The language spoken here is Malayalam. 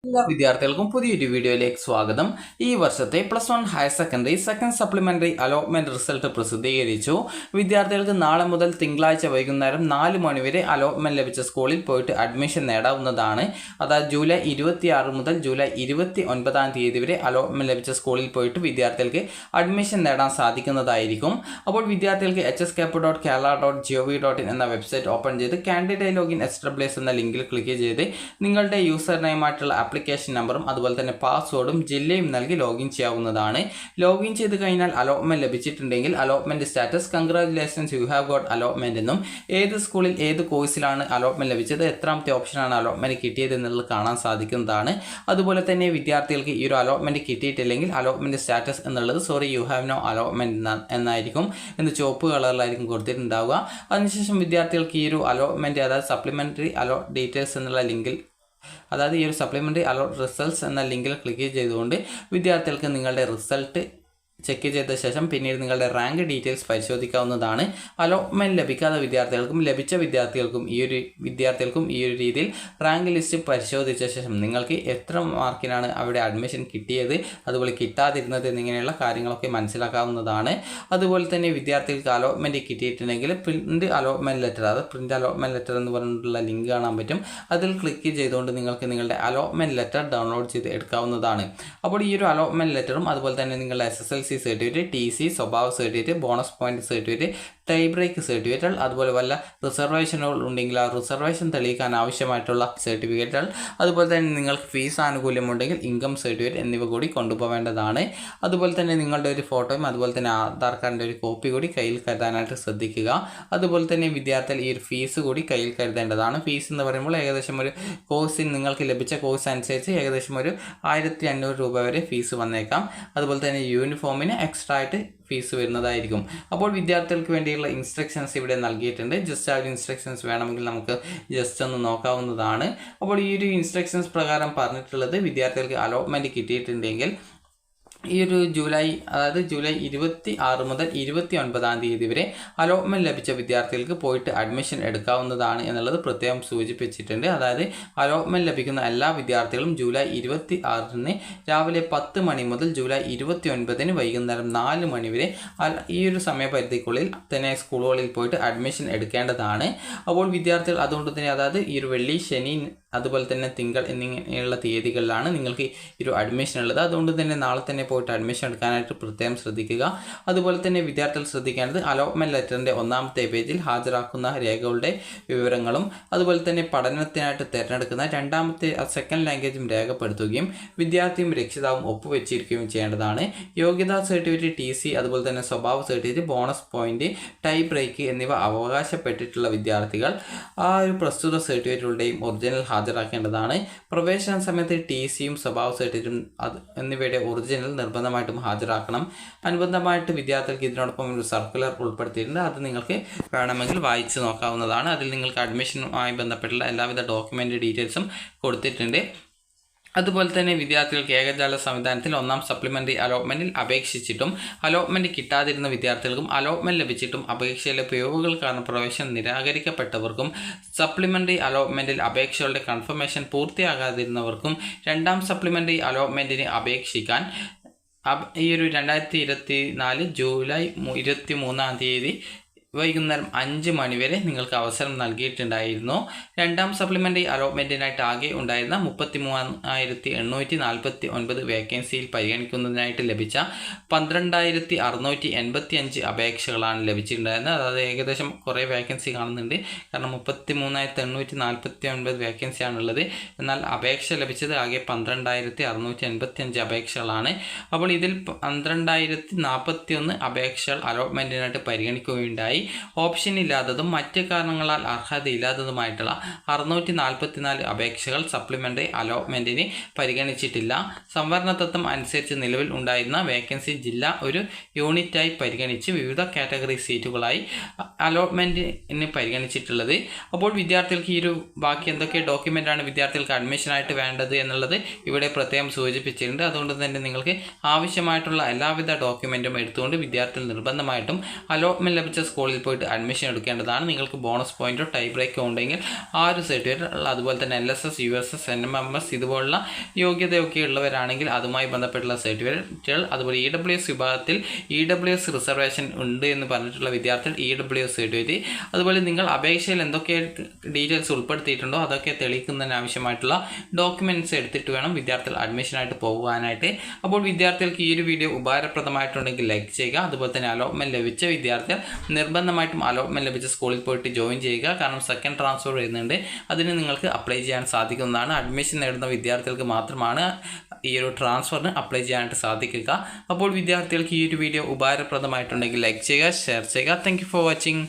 എല്ലാ വിദ്യാർത്ഥികൾക്കും പുതിയൊരു വീഡിയോയിലേക്ക് സ്വാഗതം. ഈ വർഷത്തെ +1 higher secondary second supplementary allotment result പ്രസിദ്ധീകരിച്ചു. വിദ്യാർത്ഥികൾക്ക് നാളെ മുതൽ തിങ്കളാഴ്ച വൈകുന്നേരം 4 മണി വരെ അലോട്ട്മെന്റ് ലഭിച്ച സ്കൂളിൽ പോയിട്ട് അഡ്മിഷൻ നേടാവുന്നതാണ്. അതായത് ജൂലൈ 26 മുതൽ ജൂലൈ 29 തീയതി വരെ അലോട്ട്മെന്റ് ലഭിച്ച സ്കൂളിൽ പോയിട്ട് വിദ്യാർത്ഥികൾക്ക് അഡ്മിഷൻ നേടാൻ സാധിക്കുന്നതായിരിക്കും. അപ്പോൾ വിദ്യാർത്ഥികൾക്ക് hscap.kerala.gov.in എന്ന വെബ്സൈറ്റ് ഓപ്പൺ ചെയ്ത് കാൻഡിഡേറ്റ് ലോഗിൻ SWS എന്ന ലിങ്കിൽ ക്ലിക്ക് ചെയ്ത് നിങ്ങളുടെ യൂസർ നെയിമായിട്ടുള്ള ആപ്ലിക്കേഷൻ നമ്പറും അതുപോലെ തന്നെ പാസ്വേഡും ജില്ലയും നൽകി ലോഗിൻ ചെയ്യാവുന്നതാണ്. ലോഗിൻ ചെയ്ത് കഴിഞ്ഞാൽ അലോട്ട്മെന്റ് ലഭിച്ചിട്ടുണ്ടെങ്കിൽ allotment status congratulations you have got allotment എന്നും ഏത് സ്കൂളിൽ ഏത് കോഴ്സിലാണ് അലോട്ട്മെന്റ് ലഭിച്ചത്, എത്രാമത്തെ ഓപ്ഷനാണ് അലോട്ട്മെന്റ് കിട്ടിയത് എന്നുള്ളത് കാണാൻ സാധിക്കുന്നതാണ്. അതുപോലെ തന്നെ വിദ്യാർത്ഥികൾക്ക് ഈ ഒരു അലോട്ട്മെന്റ് കിട്ടിയിട്ടില്ലെങ്കിൽ അലോട്ട്മെന്റ് സ്റ്റാറ്റസ് എന്നുള്ളത് യു ഹാവ് നോ അലോട്ട്മെന്റ് എന്നായിരിക്കും, എന്ന് ചുവപ്പ് കളറിലായിരിക്കും കൊടുത്തിട്ടുണ്ടാവുക. അതിനുശേഷം വിദ്യാർത്ഥികൾക്ക് ഈ ഒരു അലോട്ട്മെന്റ് അതായത് സപ്ലിമെന്ററി അലോട്ട് ഡീറ്റെയിൽസ് എന്നുള്ള ലിങ്കിൽ അതായത് ഈ ഒരു സപ്ലിമെൻ്ററി അലോട്ട് റിസൾട്ട്സ് എന്ന ലിങ്കിൽ ക്ലിക്ക് ചെയ്തുകൊണ്ട് വിദ്യാർത്ഥികൾക്ക് നിങ്ങളുടെ റിസൾട്ട് ചെക്ക് ചെയ്ത ശേഷം പിന്നീട് നിങ്ങളുടെ റാങ്ക് ഡീറ്റെയിൽസ് പരിശോധിക്കാവുന്നതാണ്. അലോട്ട്മെൻറ്റ് ലഭിക്കാത്ത വിദ്യാർത്ഥികൾക്കും ലഭിച്ച വിദ്യാർത്ഥികൾക്കും ഈ ഒരു രീതിയിൽ റാങ്ക് ലിസ്റ്റ് പരിശോധിച്ച ശേഷം നിങ്ങൾക്ക് എത്ര മാർക്കിനാണ് അവിടെ അഡ്മിഷൻ കിട്ടിയത്, അതുപോലെ കിട്ടാതിരുന്നത് എന്നിങ്ങനെയുള്ള കാര്യങ്ങളൊക്കെ മനസ്സിലാക്കാവുന്നതാണ്. അതുപോലെ തന്നെ വിദ്യാർത്ഥികൾക്ക് അലോട്ട്മെൻറ്റ് കിട്ടിയിട്ടുണ്ടെങ്കിൽ പ്രിൻ്റ് അലോട്ട്മെൻറ്റ് ലെറ്റർ എന്ന് പറഞ്ഞിട്ടുള്ള ലിങ്ക് കാണാൻ പറ്റും. അതിൽ ക്ലിക്ക് ചെയ്തുകൊണ്ട് നിങ്ങൾക്ക് നിങ്ങളുടെ അലോട്ട്മെൻറ്റ് ലെറ്റർ ഡൗൺലോഡ് ചെയ്ത് എടുക്കാവുന്നതാണ്. അപ്പോൾ ഈ ഒരു അലോട്ട്മെൻറ്റ് ലെറ്ററും അതുപോലെ തന്നെ നിങ്ങളുടെ SSLC സർട്ടിഫിക്കറ്റ്, TC, സ്വഭാവ certificate, bonus point certificate, tie break സർട്ടിഫിക്കറ്റുകൾ, അതുപോലെ വല്ല റിസർവേഷനുകൾ ഉണ്ടെങ്കിൽ ആ റിസർവേഷൻ തെളിയിക്കാൻ ആവശ്യമായിട്ടുള്ള സർട്ടിഫിക്കറ്റുകൾ, അതുപോലെ തന്നെ നിങ്ങൾക്ക് ഫീസ് ആനുകൂല്യമുണ്ടെങ്കിൽ ഇൻകം സർട്ടിഫിക്കറ്റ് എന്നിവ കൂടി കൊണ്ടുപോകേണ്ടതാണ്. അതുപോലെ തന്നെ നിങ്ങളുടെ ഒരു ഫോട്ടോയും അതുപോലെ തന്നെ ആധാർ കാർഡിൻ്റെ ഒരു കോപ്പി കൂടി കയ്യിൽ കരുതാനായിട്ട് ശ്രദ്ധിക്കുക. അതുപോലെ തന്നെ വിദ്യാർത്ഥികൾ ഈ ഒരു ഫീസ് കൂടി കയ്യിൽ കരുതേണ്ടതാണ്. ഫീസ് എന്ന് പറയുമ്പോൾ ഏകദേശം ഒരു കോഴ്സിന് നിങ്ങൾക്ക് ലഭിച്ച കോഴ്സ് അനുസരിച്ച് ഏകദേശം ഒരു 1500 രൂപ വരെ ഫീസ് വന്നേക്കാം. അതുപോലെ തന്നെ യൂണിഫോമിന് എക്സ്ട്രാ ആയിട്ട് ഫീസ് വരുന്നതായിരിക്കും. അപ്പോൾ വിദ്യാർത്ഥികൾക്ക് വേണ്ടിയുള്ള ഇൻസ്ട്രക്ഷൻസ് ഇവിടെ നൽകിയിട്ടുണ്ട്. ജസ്റ്റ് ആ ഒരു ഇൻസ്ട്രക്ഷൻസ് വേണമെങ്കിൽ നമുക്ക് ജസ്റ്റ് ഒന്ന് നോക്കാവുന്നതാണ്. അപ്പോൾ ഈ ഒരു ഇൻസ്ട്രക്ഷൻസ് പ്രകാരം പറഞ്ഞിട്ടുള്ളത് വിദ്യാർത്ഥികൾക്ക് അലോട്ട്മെൻറ്റ് കിട്ടിയിട്ടുണ്ടെങ്കിൽ ഈ ഒരു ജൂലൈ 26 മുതൽ 29 തീയതി വരെ അലോട്ട്മെൻറ്റ് ലഭിച്ച വിദ്യാർത്ഥികൾക്ക് പോയിട്ട് അഡ്മിഷൻ എടുക്കാവുന്നതാണ് എന്നുള്ളത് പ്രത്യേകം സൂചിപ്പിച്ചിട്ടുണ്ട്. അതായത് അലോട്ട്മെൻറ്റ് ലഭിക്കുന്ന എല്ലാ വിദ്യാർത്ഥികളും ജൂലൈ 26 രാവിലെ 10 മണി മുതൽ ജൂലൈ 29 വൈകുന്നേരം 4 മണി വരെ ഈ ഒരു സമയപരിധിക്കുള്ളിൽ തന്നെ സ്കൂളുകളിൽ പോയിട്ട് അഡ്മിഷൻ എടുക്കേണ്ടതാണ്. അപ്പോൾ വിദ്യാർത്ഥികൾ അതുകൊണ്ട് തന്നെ അതായത് ഈ ഒരു വെള്ളി, ശനി, അതുപോലെ തന്നെ തിങ്കൾ എന്നിങ്ങനെയുള്ള തീയതികളിലാണ് നിങ്ങൾക്ക് ഈ ഒരു അഡ്മിഷൻ ഉള്ളത്. അതുകൊണ്ട് തന്നെ നാളെ തന്നെ പോയിട്ട് അഡ്മിഷൻ എടുക്കാനായിട്ട് പ്രത്യേകം ശ്രദ്ധിക്കുക. അതുപോലെ തന്നെ വിദ്യാർത്ഥികൾ ശ്രദ്ധിക്കേണ്ടത് അലോട്ട്മെൻറ്റ് ലെറ്ററിൻ്റെ 1ാമത്തെ പേജിൽ ഹാജരാക്കുന്ന രേഖകളുടെ വിവരങ്ങളും അതുപോലെ തന്നെ പഠനത്തിനായിട്ട് തിരഞ്ഞെടുക്കുന്ന 2ാമത്തെ സെക്കൻഡ് ലാംഗ്വേജും രേഖപ്പെടുത്തുകയും വിദ്യാർത്ഥിയും രക്ഷിതാവും ഒപ്പുവെച്ചിരിക്കുകയും ചെയ്യേണ്ടതാണ്. യോഗ്യതാ സർട്ടിഫിക്കറ്റ്, TC, അതുപോലെ തന്നെ സ്വഭാവ certificate, bonus point, tie break എന്നിവ അവകാശപ്പെട്ടിട്ടുള്ള വിദ്യാർത്ഥികൾ ആ ഒരു പ്രസ്തുത സർട്ടിഫിക്കറ്റുകളുടെയും ഒറിജിനൽ ഹാജരാക്കേണ്ടതാണ്. പ്രവേശന സമയത്ത് TCയും സ്വഭാവ സർട്ടിഫിക്കറ്റും എന്നിവയുടെ ഒറിജിനൽ നിർബന്ധമായിട്ടും ഹാജരാക്കണം. അനുബന്ധമായിട്ട് വിദ്യാർത്ഥികൾക്ക് ഇതിനോടൊപ്പം ഒരു സർക്കുലർ ഉൾപ്പെടുത്തിയിട്ടുണ്ട്. അത് നിങ്ങൾക്ക് വേണമെങ്കിൽ വായിച്ച് നോക്കാവുന്നതാണ്. അതിൽ നിങ്ങൾക്ക് അഡ്മിഷനുമായി ബന്ധപ്പെട്ടുള്ള എല്ലാവിധ ഡോക്യുമെൻ്റ് ഡീറ്റെയിൽസും കൊടുത്തിട്ടുണ്ട്. അതുപോലെ തന്നെ വിദ്യാർത്ഥികൾക്ക് ഏകജാല സംവിധാനത്തിൽ 1ാം സപ്ലിമെൻ്ററി അലോട്ട്മെൻറ്റിൽ അപേക്ഷിച്ചിട്ടും അലോട്ട്മെൻറ്റ് കിട്ടാതിരുന്ന വിദ്യാർത്ഥികൾക്കും അലോട്ട്മെൻറ്റ് ലഭിച്ചിട്ടും അപേക്ഷയിലെ പിഴവുകൾ കാരണം പ്രവേശനം നിരാകരിക്കപ്പെട്ടവർക്കും സപ്ലിമെൻ്ററി അലോട്ട്മെൻറ്റിൽ അപേക്ഷകളുടെ കൺഫർമേഷൻ പൂർത്തിയാകാതിരുന്നവർക്കും 2ാം സപ്ലിമെൻ്ററി അലോട്ട്മെൻറ്റിന് അപേക്ഷിക്കാൻ ഈ ഒരു 2024 ജൂലൈ 23 തീയതി വൈകുന്നേരം 5 മണി വരെ നിങ്ങൾക്ക് അവസരം നൽകിയിട്ടുണ്ടായിരുന്നു. 2ാം സപ്ലിമെൻ്ററി അലോട്ട്മെൻറ്റിനായിട്ട് ആകെ ഉണ്ടായിരുന്ന 33,849 വേക്കൻസിയിൽ പരിഗണിക്കുന്നതിനായിട്ട് ലഭിച്ച 12,685 അപേക്ഷകളാണ് ലഭിച്ചിട്ടുണ്ടായിരുന്നത്. അതായത് ഏകദേശം കുറേ വേക്കൻസി കാണുന്നുണ്ട്. കാരണം 33,849 വേക്കൻസിയാണുള്ളത്. എന്നാൽ അപേക്ഷ ലഭിച്ചത് ആകെ 12,685 അപേക്ഷകളാണ്. അപ്പോൾ ഇതിൽ 12,041 അപേക്ഷകൾ അലോട്ട്മെൻറ്റിനായിട്ട് പരിഗണിക്കുകയുണ്ടായി. ഓപ്ഷൻ ഇല്ലാത്തതും മറ്റ് കാരണങ്ങളാൽ അർഹതയില്ലാത്തതുമായിട്ടുള്ള 644 അപേക്ഷകൾ സപ്ലിമെൻ്ററി അലോട്ട്മെൻറ്റിന് പരിഗണിച്ചിട്ടില്ല. സംവരണ തത്വം അനുസരിച്ച് നിലവിൽ ഉണ്ടായിരുന്ന വേക്കൻസി ജില്ല ഒരു യൂണിറ്റായി പരിഗണിച്ച് വിവിധ കാറ്റഗറി സീറ്റുകളായി അലോട്ട്മെൻറ്റിന് പരിഗണിച്ചിട്ടുള്ളത്. അപ്പോൾ വിദ്യാർത്ഥികൾക്ക് ഈ ഒരു ബാക്കി എന്തൊക്കെ ഡോക്യുമെൻ്റാണ് വിദ്യാർത്ഥികൾക്ക് അഡ്മിഷനായിട്ട് വേണ്ടത് എന്നുള്ളത് ഇവിടെ പ്രത്യേകം സൂചിപ്പിച്ചിട്ടുണ്ട്. അതുകൊണ്ട് തന്നെ നിങ്ങൾക്ക് ആവശ്യമായിട്ടുള്ള എല്ലാവിധ ഡോക്യുമെൻറ്റും എടുത്തുകൊണ്ട് വിദ്യാർത്ഥികൾ നിർബന്ധമായിട്ടും അലോട്ട്മെൻറ്റ് ലഭിച്ച സ്കൂളിൽ സ്കൂളിൽ പോയിട്ട് അഡ്മിഷൻ എടുക്കേണ്ടതാണ്. നിങ്ങൾക്ക് ബോണസ് പോയിന്റോ ടൈ ബ്രേക്കോ ഉണ്ടെങ്കിൽ ആ ഒരു സർട്ടിഫിക്കറ്റ്, അതുപോലെ തന്നെ LSS, USS, NMMS ഇതുപോലുള്ള യോഗ്യതയൊക്കെ ഉള്ളവരാണെങ്കിൽ അതുമായി ബന്ധപ്പെട്ടുള്ള സർട്ടിഫിക്കറ്റുകൾ, അതുപോലെ EWS വിഭാഗത്തിൽ EWS റിസർവേഷൻ ഉണ്ട് എന്ന് പറഞ്ഞിട്ടുള്ള വിദ്യാർത്ഥികൾ EWS സർട്ടിഫിക്കറ്റ്, അതുപോലെ നിങ്ങൾ അപേക്ഷയിൽ എന്തൊക്കെ ഡീറ്റെയിൽസ് ഉൾപ്പെടുത്തിയിട്ടുണ്ടോ അതൊക്കെ തെളിയിക്കുന്നതിന് ആവശ്യമായിട്ടുള്ള ഡോക്യുമെൻറ്റ്സ് എടുത്തിട്ട് വേണം വിദ്യാർത്ഥികൾ അഡ്മിഷനായിട്ട് പോകുവാനായിട്ട്. അപ്പോൾ വിദ്യാർത്ഥികൾക്ക് ഈ ഒരു വീഡിയോ ഉപകാരപ്രദമായിട്ടുണ്ടെങ്കിൽ ലൈക്ക് ചെയ്യുക. അതുപോലെ തന്നെ അലോട്ട്മെൻറ്റ് ലഭിച്ച വിദ്യാർത്ഥികൾ നിർബന്ധമായിട്ടും അലോട്ട്മെൻറ്റ് ലഭിച്ച സ്കൂളിൽ പോയിട്ട് ജോയിൻ ചെയ്യുക. കാരണം സെക്കൻഡ് ട്രാൻസ്ഫർ വരുന്നുണ്ട്, അതിന് നിങ്ങൾക്ക് അപ്ലൈ ചെയ്യാൻ സാധിക്കുന്നതാണ്. അഡ്മിഷൻ നേടുന്ന വിദ്യാർത്ഥികൾക്ക് മാത്രമാണ് ഈ ഒരു ട്രാൻസ്ഫറിന് അപ്ലൈ ചെയ്യാനായിട്ട് സാധിക്കുക. അപ്പോൾ വിദ്യാർത്ഥികൾക്ക് ഈ ഒരു വീഡിയോ ഉപകാരപ്രദമായിട്ടുണ്ടെങ്കിൽ ലൈക്ക് ചെയ്യുക, ഷെയർ ചെയ്യുക. Thank you for watching.